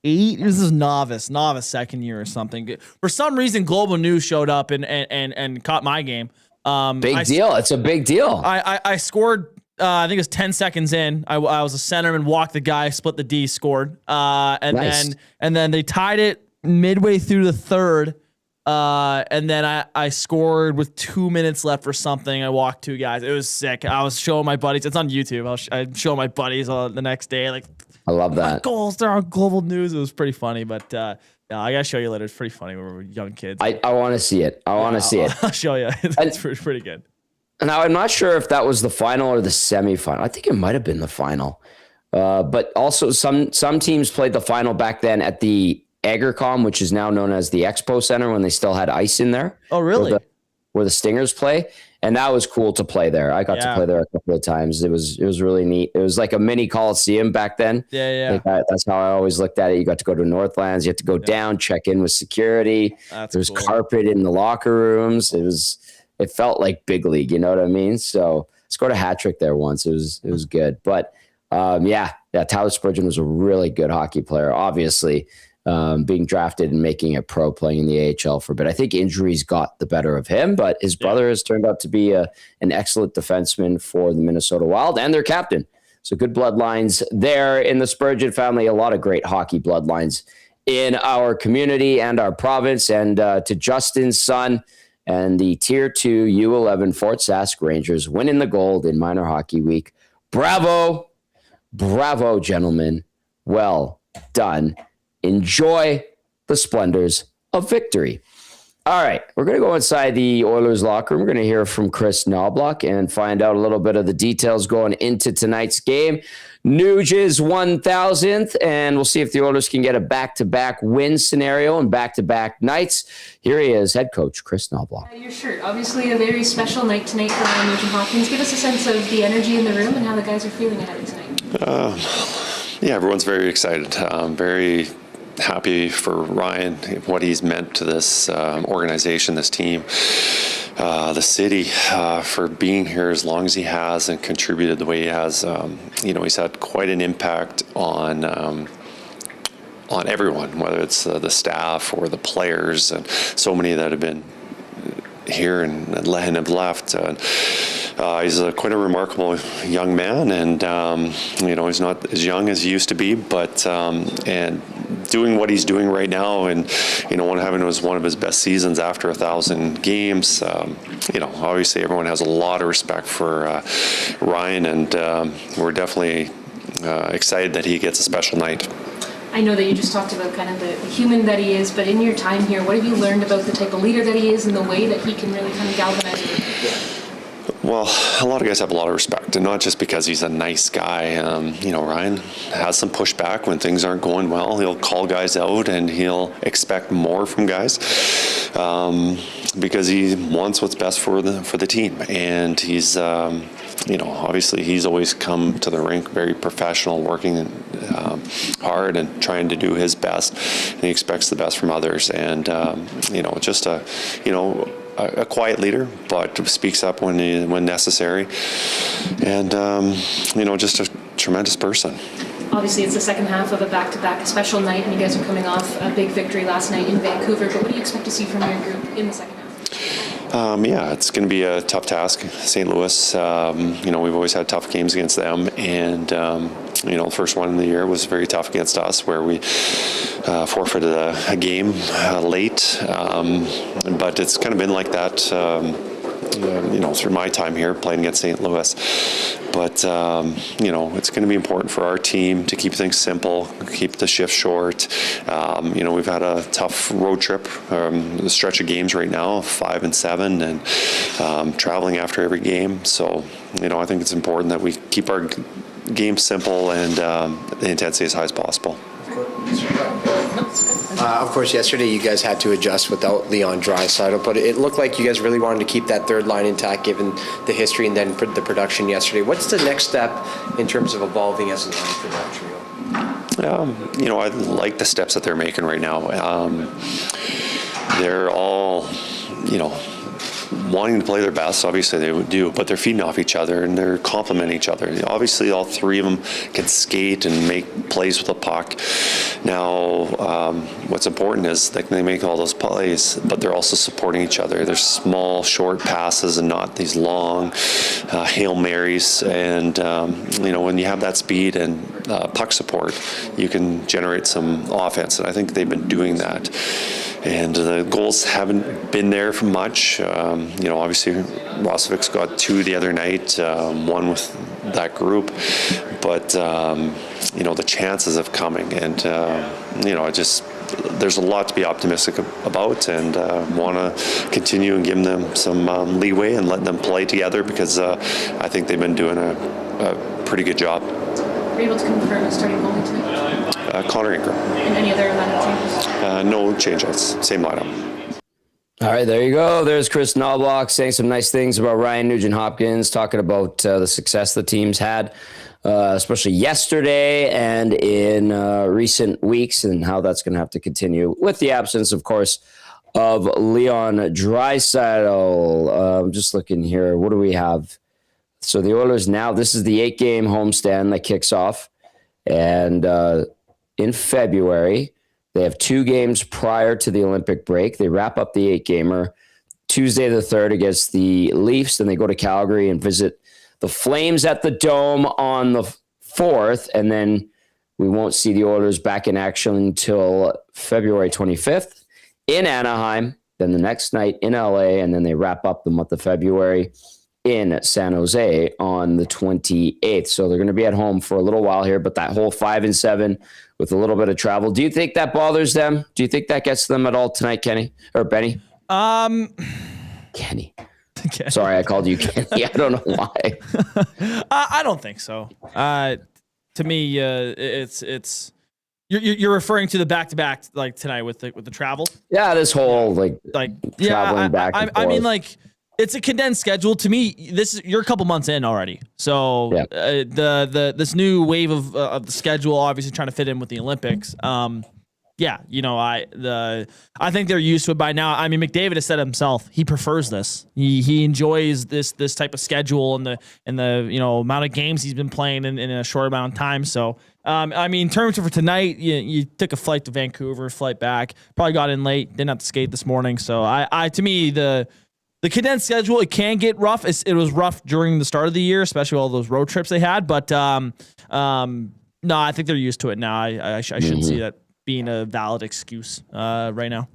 8. This is novice second year or something. For some reason, Global News showed up and caught my game. Big deal. It's a big deal. I scored. I think it was 10 seconds in. I was a centerman, walked the guy, split the D, scored. And then they tied it midway through the third. And then I scored with 2 minutes left or something. I walked 2 guys. It was sick. I was showing my buddies. It's on YouTube. I'm showing my buddies the next day. Like, I love that. Goals. They're on Global News. It was pretty funny, but I gotta show you later. It's pretty funny when we were young kids. I want to see it. I want to see it. I'll show you. It's pretty good. Now, I'm not sure if that was the final or the semifinal. I think it might have been the final. But also some teams played the final back then at the Agricom, which is now known as the Expo Center, when they still had ice in there. Oh, really? Where the Stingers play. And that was cool to play there. I got to play there a couple of times. It was really neat. It was like a mini Coliseum back then. Yeah. That's how I always looked at it. You got to go to Northlands. You had to go down, check in with security. There was carpet in the locker rooms. It felt like big league. You know what I mean? So I scored a hat trick there once. It was good. But Tyler Spurgeon was a really good hockey player. Obviously, being drafted and making it pro, playing in the AHL for a bit. I think injuries got the better of him, but his brother has turned out to be an excellent defenseman for the Minnesota Wild and their captain. So good bloodlines there in the Spurgeon family. A lot of great hockey bloodlines in our community and our province. And to Justin's son and the Tier 2 U11 Fort Sask Rangers winning the gold in Minor Hockey Week. Bravo, gentlemen. Well done. Enjoy the splendors of victory. All right, we're going to go inside the Oilers locker room. We're going to hear from Chris Knobloch and find out a little bit of the details going into tonight's game. Nuge's 1,000th, and we'll see if the Oilers can get a back-to-back win scenario and back-to-back nights. Here he is, head coach Chris Knobloch. Your shirt, obviously a very special night tonight for Ryan Nugent-Hopkins. Give us a sense of the energy in the room and how the guys are feeling ahead of tonight. Everyone's very excited. Very happy for Ryan, what he's meant to this organization, this team, the city, for being here as long as he has and contributed the way he has. He's had quite an impact on everyone, whether it's the staff or the players, and so many that have been here and have left. He's quite a remarkable young man, and he's not as young as he used to be, but and doing what he's doing right now, and having was one of his best seasons after 1,000 games. Obviously everyone has a lot of respect for Ryan, and we're definitely excited that he gets a special night. I know that you just talked about kind of the human that he is, but in your time here, what have you learned about the type of leader that he is and the way that he can really kind of galvanize the group? Well, a lot of guys have a lot of respect, and not just because he's a nice guy. Ryan has some pushback when things aren't going well. He'll call guys out, and he'll expect more from guys because he wants what's best for the team. And he's, obviously he's always come to the rink very professional, working hard and trying to do his best. And he expects the best from others. And just a quiet leader, but speaks up when necessary, and just a tremendous person. Obviously, it's the second half of a back-to-back, a special night, and you guys are coming off a big victory last night in Vancouver. But what do you expect to see from your group in the second half? It's going to be a tough task. St. Louis, we've always had tough games against them, and the first one in the year was very tough against us, where we forfeited a game late. But it's kind of been like that through my time here playing against St. Louis. But, it's going to be important for our team to keep things simple, keep the shift short. We've had a tough road trip, a stretch of games right now, 5 and 7, and traveling after every game. So, I think it's important that we keep our game simple and the intensity as high as possible. Of course, yesterday you guys had to adjust without Leon Draisaitl, but it looked like you guys really wanted to keep that third line intact given the history and then the production yesterday. What's the next step in terms of evolving as a line for that trio? I like the steps that they're making right now. They're all, wanting to play their best. Obviously they would do, but they're feeding off each other and they're complementing each other. Obviously all three of them can skate and make plays with the puck. Now what's important is they make all those plays, but they're also supporting each other. They're small short passes and not these long Hail Marys. And when you have that speed and puck support, you can generate some offense, and I think they've been doing that. And the goals haven't been there for much. Obviously, Rosovic's got 2 the other night, one with that group. But, the chances of coming. And, there's a lot to be optimistic about, and want to continue and give them some leeway and let them play together, because I think they've been doing a pretty good job. Were you able to confirm a starting goalie tonight? Connor Ingram. And any other lineup changes? No change-outs. Same lineup. All right, there you go. There's Chris Knobloch saying some nice things about Ryan Nugent-Hopkins, talking about the success the team's had, especially yesterday and in recent weeks, and how that's going to have to continue with the absence, of course, of Leon Draisaitl. I'm just looking here. What do we have? So the Oilers now, this is the 8-game homestand that kicks off. And in February, they have 2 games prior to the Olympic break. They wrap up the 8-gamer Tuesday the 3rd against the Leafs. Then they go to Calgary and visit the Flames at the Dome on the 4th. And then we won't see the Oilers back in action until February 25th in Anaheim. Then the next night in LA. And then they wrap up the month of February in San Jose on the 28th. So they're going to be at home for a little while here, but that whole 5 and 7 with a little bit of travel. Do you think that bothers them? Do you think that gets them at all tonight, Kenny or Benny? Kenny. Sorry, I called you Kenny. I don't know why. I don't think so. To me, it's you're referring to the back-to-back like tonight with the travel. Yeah, this whole traveling back and forth. I mean, it's a condensed schedule. To me, you're a couple months in already. So this new wave of the schedule, obviously trying to fit in with the Olympics. I think they're used to it by now. I mean, McDavid has said himself he prefers this. He enjoys this type of schedule and the amount of games he's been playing in a short amount of time. So in terms of for tonight, you took a flight to Vancouver, flight back, probably got in late, didn't have to skate this morning. So to me the condensed schedule, it can get rough. It was rough during the start of the year, especially all those road trips they had. But no, I think they're used to it now. I shouldn't see that being a valid excuse right now.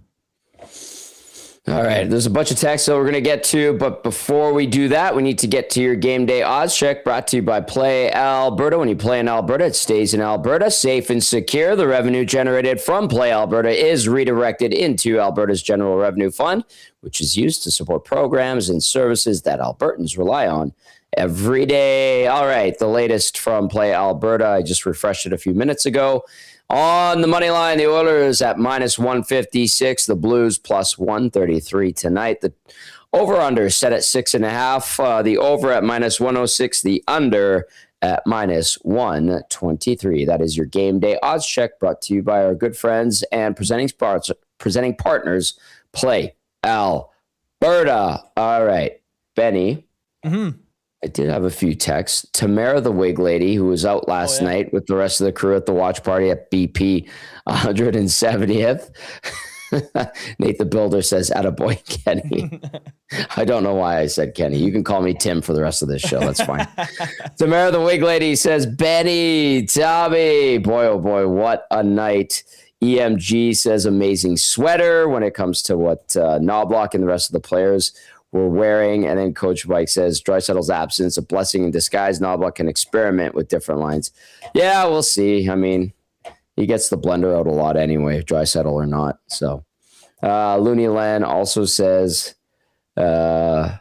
All right, there's a bunch of texts that we're going to get to, but before we do that, we need to get to your game day odds check, brought to you by Play Alberta. When you play in Alberta, it stays in Alberta, safe and secure. The revenue generated from Play Alberta is redirected into Alberta's General Revenue Fund, which is used to support programs and services that Albertans rely on every day. All right, the latest from Play Alberta. I just refreshed it a few minutes ago. On the money line, the Oilers at minus 156, the Blues plus 133 tonight. The over-under set at 6.5, the over at minus 106, the under at minus 123. That is your game day odds check, brought to you by our good friends and presenting partners, Play Alberta. All right, Benny. I did have a few texts. Tamara, the wig lady, who was out last night with the rest of the crew at the watch party at BP 170th. Nate the Builder says, attaboy, Kenny. I don't know why I said Kenny. You can call me Tim for the rest of this show. That's fine. Tamara, the wig lady, says, Benny, Tommy. Boy, oh boy, what a night. EMG says, amazing sweater when it comes to what Knobloch and the rest of the players we're wearing. And then Coach Mike says, Draisaitl's absence, a blessing in disguise. Knoblauch can experiment with different lines. Yeah, we'll see. I mean, he gets the blender out a lot anyway, Draisaitl or not. So Looney Len also says that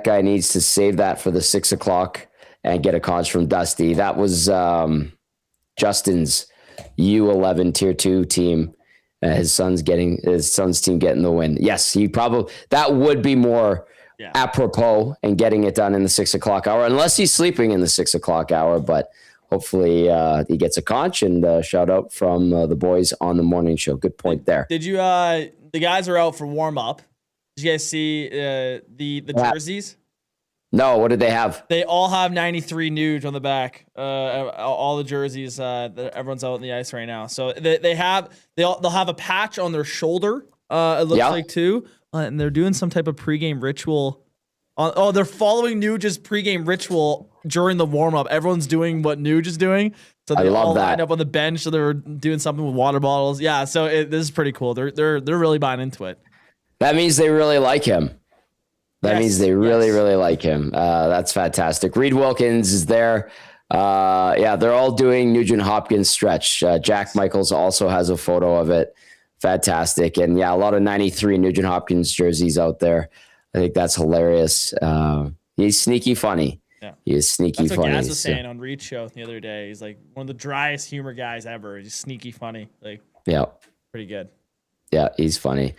guy needs to save that for the 6 o'clock and get a conch from Dusty. That was Justin's U11 tier 2 team. His son's team getting the win. Yes, that would be more apropos and getting it done in the 6 o'clock hour, unless he's sleeping in the 6 o'clock hour. But hopefully he gets a conch, and shout out from the boys on the morning show. Good point there. Did you? The guys are out for warm up. Did you guys see the jerseys? No, what did they have? They all have 93 Nuge on the back. All the jerseys. Everyone's out on the ice right now. So they'll have a patch on their shoulder. It looks like too, and they're doing some type of pregame ritual. They're following Nuge's pregame ritual during the warm up. Everyone's doing what Nuge is doing. So they all lined up on the bench. So they're doing something with water bottles. Yeah. So this is pretty cool. They're really buying into it. That means they really like him. That means they really, really like him. That's fantastic. Reed Wilkins is there. They're all doing Nugent Hopkins stretch. Jack Michaels also has a photo of it. Fantastic. And a lot of 93 Nugent Hopkins jerseys out there. I think that's hilarious. He's sneaky funny. Yeah. He is sneaky funny. That's what Gaz was saying on Reed's show the other day. He's like one of the driest humor guys ever. He's sneaky funny. Pretty good. Yeah, he's funny.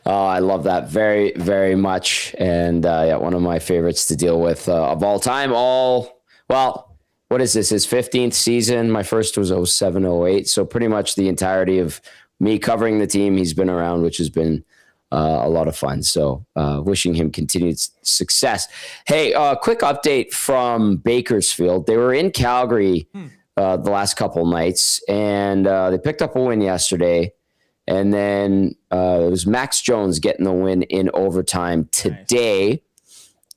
I love that very, very much. And one of my favorites to deal with of all time. What is this? His 15th season. My first was 07-08. So pretty much the entirety of me covering the team he's been around, which has been a lot of fun. So wishing him continued success. Hey, quick update from Bakersfield. They were in Calgary the last couple nights, and they picked up a win yesterday. And then it was Max Jones getting the win in overtime today.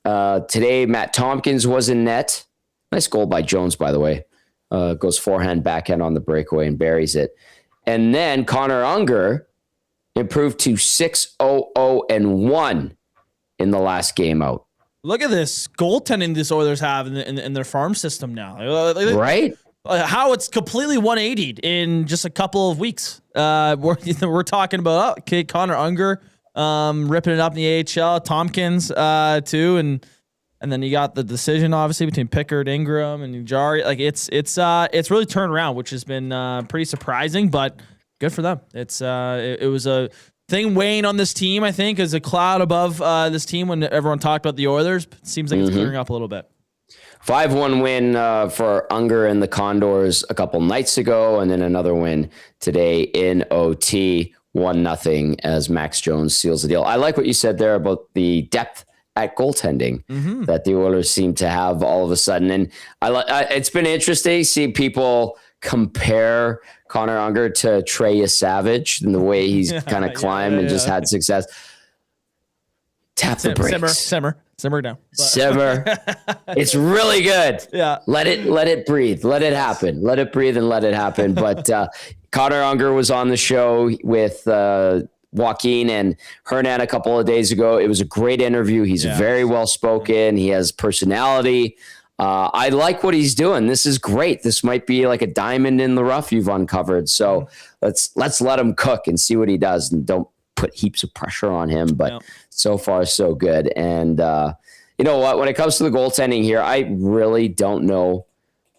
Today, Matt Tompkins was in net. Nice goal by Jones, by the way. Goes forehand, backhand on the breakaway and buries it. And then Connor Unger improved to 6-0-0-1 in the last game out. Look at this goaltending this Oilers have in their farm system now. Right? How it's completely 180'd in just a couple of weeks. We're talking about Connor Unger ripping it up in the AHL, Tompkins too, and then you got the decision obviously between Pickard, Ingram, and Jari. Like it's really turned around, which has been pretty surprising, but good for them. It was a thing weighing on this team, I think, as a cloud above this team when everyone talked about the Oilers. It seems like it's clearing up a little bit. 5-1 win for Unger and the Condors a couple nights ago, and then another win today in OT, 1-0 as Max Jones seals the deal. I like what you said there about the depth at goaltending that the Oilers seem to have all of a sudden. And it's been interesting to see people compare Connor Unger to Trey Savage and the way he's kind of climbed and just had success. Tap the brakes. Simmer down. Simmer. It's really good. Yeah. Let it breathe. Let it happen. Let it breathe and let it happen. But Connor Unger was on the show with Joaquin and Hernan a couple of days ago. It was a great interview. He's very well spoken. He has personality. I like what he's doing. This is great. This might be like a diamond in the rough you've uncovered. So let's let him cook and see what he does, and don't put heaps of pressure on him, but so far so good. And you know what, when it comes to the goaltending here, I really don't know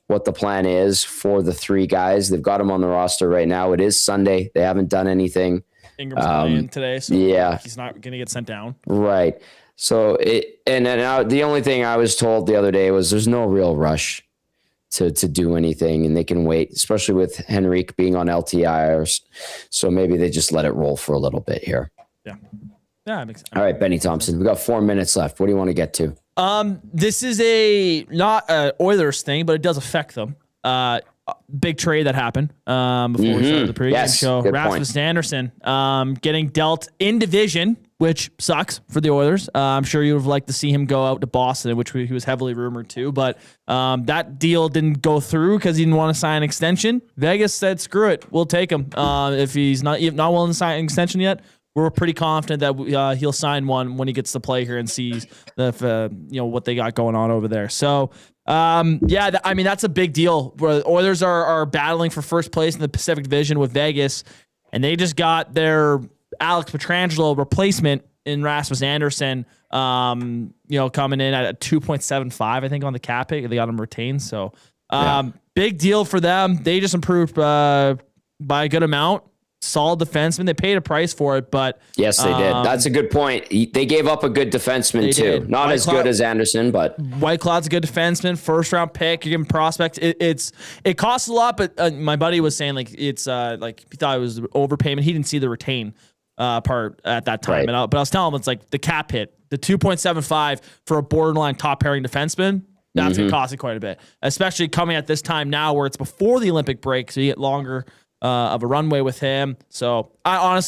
what the plan is for the three guys. They've got them on the roster right now. It is Sunday. They haven't done anything. Ingram's playing today, so he's not going to get sent down. Right. So the only thing I was told the other day was there's no real rush to do anything, and they can wait, especially with Henrique being on LTI. So maybe they just let it roll for a little bit here. Yeah, that makes sense. All right, Benny Thompson, we got 4 minutes left. What do you want to get to? This is not a Oilers thing, but it does affect them. Big trade that happened before we started the pregame show. Rasmus Andersson getting dealt in division, which sucks for the Oilers. I'm sure you would have liked to see him go out to Boston, which he was heavily rumored to, but that deal didn't go through because he didn't want to sign an extension. Vegas said, screw it, we'll take him. If he's not willing to sign an extension yet, we're pretty confident that he'll sign one when he gets to play here and sees what they got going on over there. So, that's a big deal. Where Oilers are battling for first place in the Pacific Division with Vegas, and they just got their Alex Pietrangelo replacement in Rasmus Anderson, coming in at a 2.75, I think, on the cap hit. They got him retained. So, big deal for them. They just improved by a good amount. Solid defenseman. They paid a price for it, but yes, they did. That's a good point. They gave up a good defenseman too. Did. Not as good as Anderson, but Whitecloud's a good defenseman. First round pick. You're giving prospects. It costs a lot, but my buddy was saying it's like he thought it was overpayment. He didn't see the retain part at that time. Right. But I was telling him it's like the cap hit, the 2.75 for a borderline top pairing defenseman. That's going to cost you quite a bit, especially coming at this time now where it's before the Olympic break, so you get longer of a runway with him. So I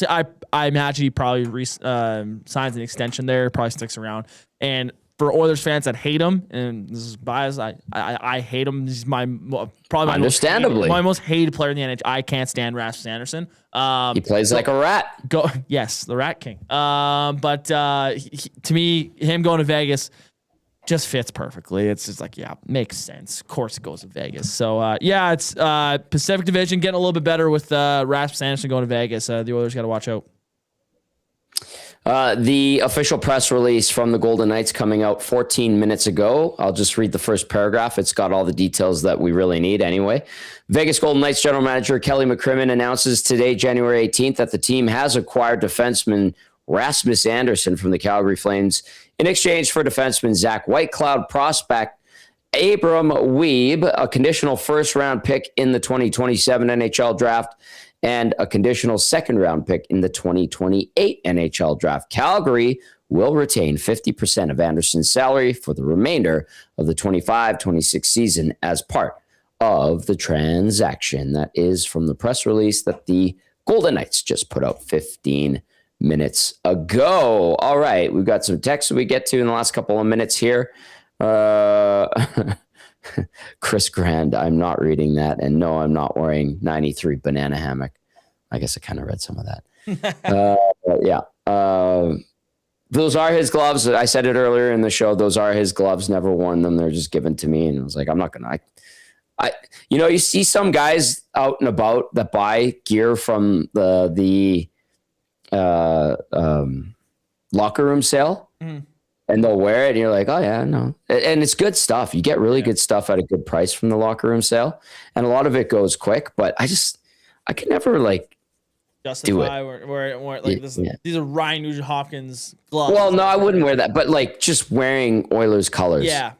imagine he probably signs an extension there, probably sticks around. And for Oilers fans that hate him, and this is biased, I hate him. He's probably understandably my most hated player in the NHL. I can't stand Rasmus Anderson. He plays like a rat. Yes, the Rat King. But to me, him going to Vegas just fits perfectly. It's just like, makes sense. Of course it goes to Vegas. So, it's Pacific Division getting a little bit better with Rasmus Anderson going to Vegas. The Oilers got to watch out. The official press release from the Golden Knights coming out 14 minutes ago. I'll just read the first paragraph. It's got all the details that we really need anyway. Vegas Golden Knights general manager Kelly McCrimmon announces today, January 18th, that the team has acquired defenseman Rasmus Anderson from the Calgary Flames in exchange for defenseman Zach Whitecloud, prospect Abram Weeb, a conditional first-round pick in the 2027 NHL draft, and a conditional second-round pick in the 2028 NHL draft. Calgary will retain 50% of Anderson's salary for the remainder of the 25-26 season as part of the transaction. That is from the press release that the Golden Knights just put out 15 minutes ago. All right, we've got some texts we get to in the last couple of minutes here. Chris Grand, I'm not reading that, and no, I'm not wearing 93 banana hammock. I guess I kind of read some of that. Those are his gloves. I said it earlier in the show. Those are his gloves. Never worn them. They're just given to me, and I was like, I'm not gonna. You see some guys out and about that buy gear from the locker room sale, and they'll wear it, and you're like, oh yeah, no, and it's good stuff. You get really good stuff at a good price from the locker room sale, and a lot of it goes quick. But I can never justify where these are Ryan Nugent-Hopkins gloves. Well, no, I wouldn't wear that, but just wearing Oilers colors. Yeah.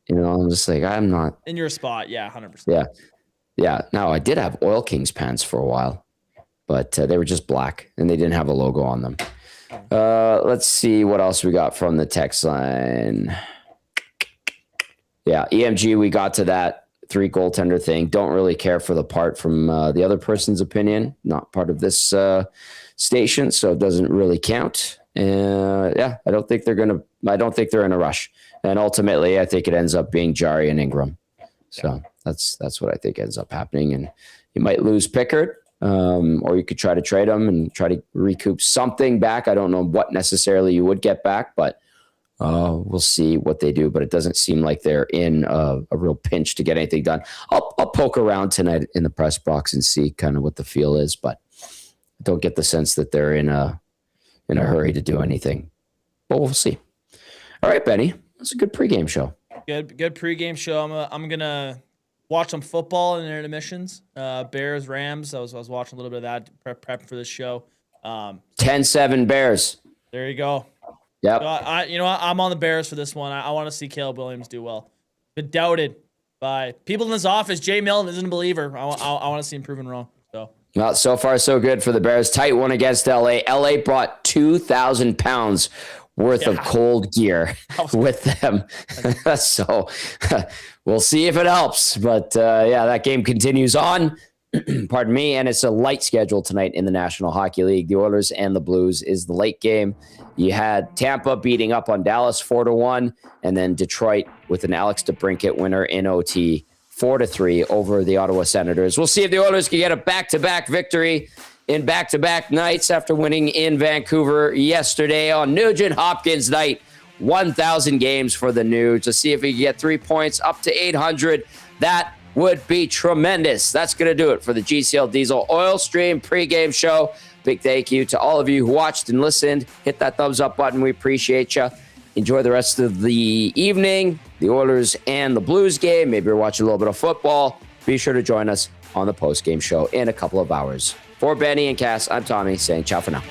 I'm just like, I'm not in your spot. Yeah, 100%. Yeah. Now I did have Oil Kings pants for a while, but they were just black and they didn't have a logo on them. Let's see what else we got from the text line. Yeah, EMG, we got to that 3 goaltender thing. Don't really care for the part from the other person's opinion. Not part of this station, so it doesn't really count. I don't think they're in a rush. And ultimately, I think it ends up being Jari and Ingram. So that's what I think ends up happening. And you might lose Pickard. Or you could try to trade them and try to recoup something back. I don't know what necessarily you would get back, but we'll see what they do. But it doesn't seem like they're in a real pinch to get anything done. I'll poke around tonight in the press box and see kind of what the feel is, but I don't get the sense that they're in a hurry to do anything. But we'll see. All right, Benny, that's a good pregame show. Good pregame show. I'm gonna watch some football in intermissions. Bears, Rams. I was watching a little bit of that prep for this show. 10-7 Bears. There you go. Yep. I'm on the Bears for this one. I want to see Caleb Williams do well. Been doubted by people in this office. Jay Milton isn't a believer. I want to see him proven wrong. So. Well, so far so good for the Bears. Tight one against LA. LA brought 2,000 pounds worth of cold gear with them. So we'll see if it helps. But that game continues on. Pardon me. And it's a light schedule tonight in the National Hockey League. The Oilers and the Blues is the late game. You had Tampa beating up on Dallas 4-1, and then Detroit with an Alex DeBrincat winner in OT 4-3 over the Ottawa Senators. We'll see if the Oilers can get a back-to-back victory in back-to-back nights after winning in Vancouver yesterday on Nugent Hopkins night. 1,000 games for the Nuge. To see if he can get 3 points up to 800. That would be tremendous. That's going to do it for the GCL Diesel Oil Stream pregame show. Big thank you to all of you who watched and listened. Hit that thumbs up button. We appreciate you. Enjoy the rest of the evening, the Oilers and the Blues game. Maybe you're watching a little bit of football. Be sure to join us on the postgame show in a couple of hours. For Benny and Cass, I'm Tommy saying ciao for now.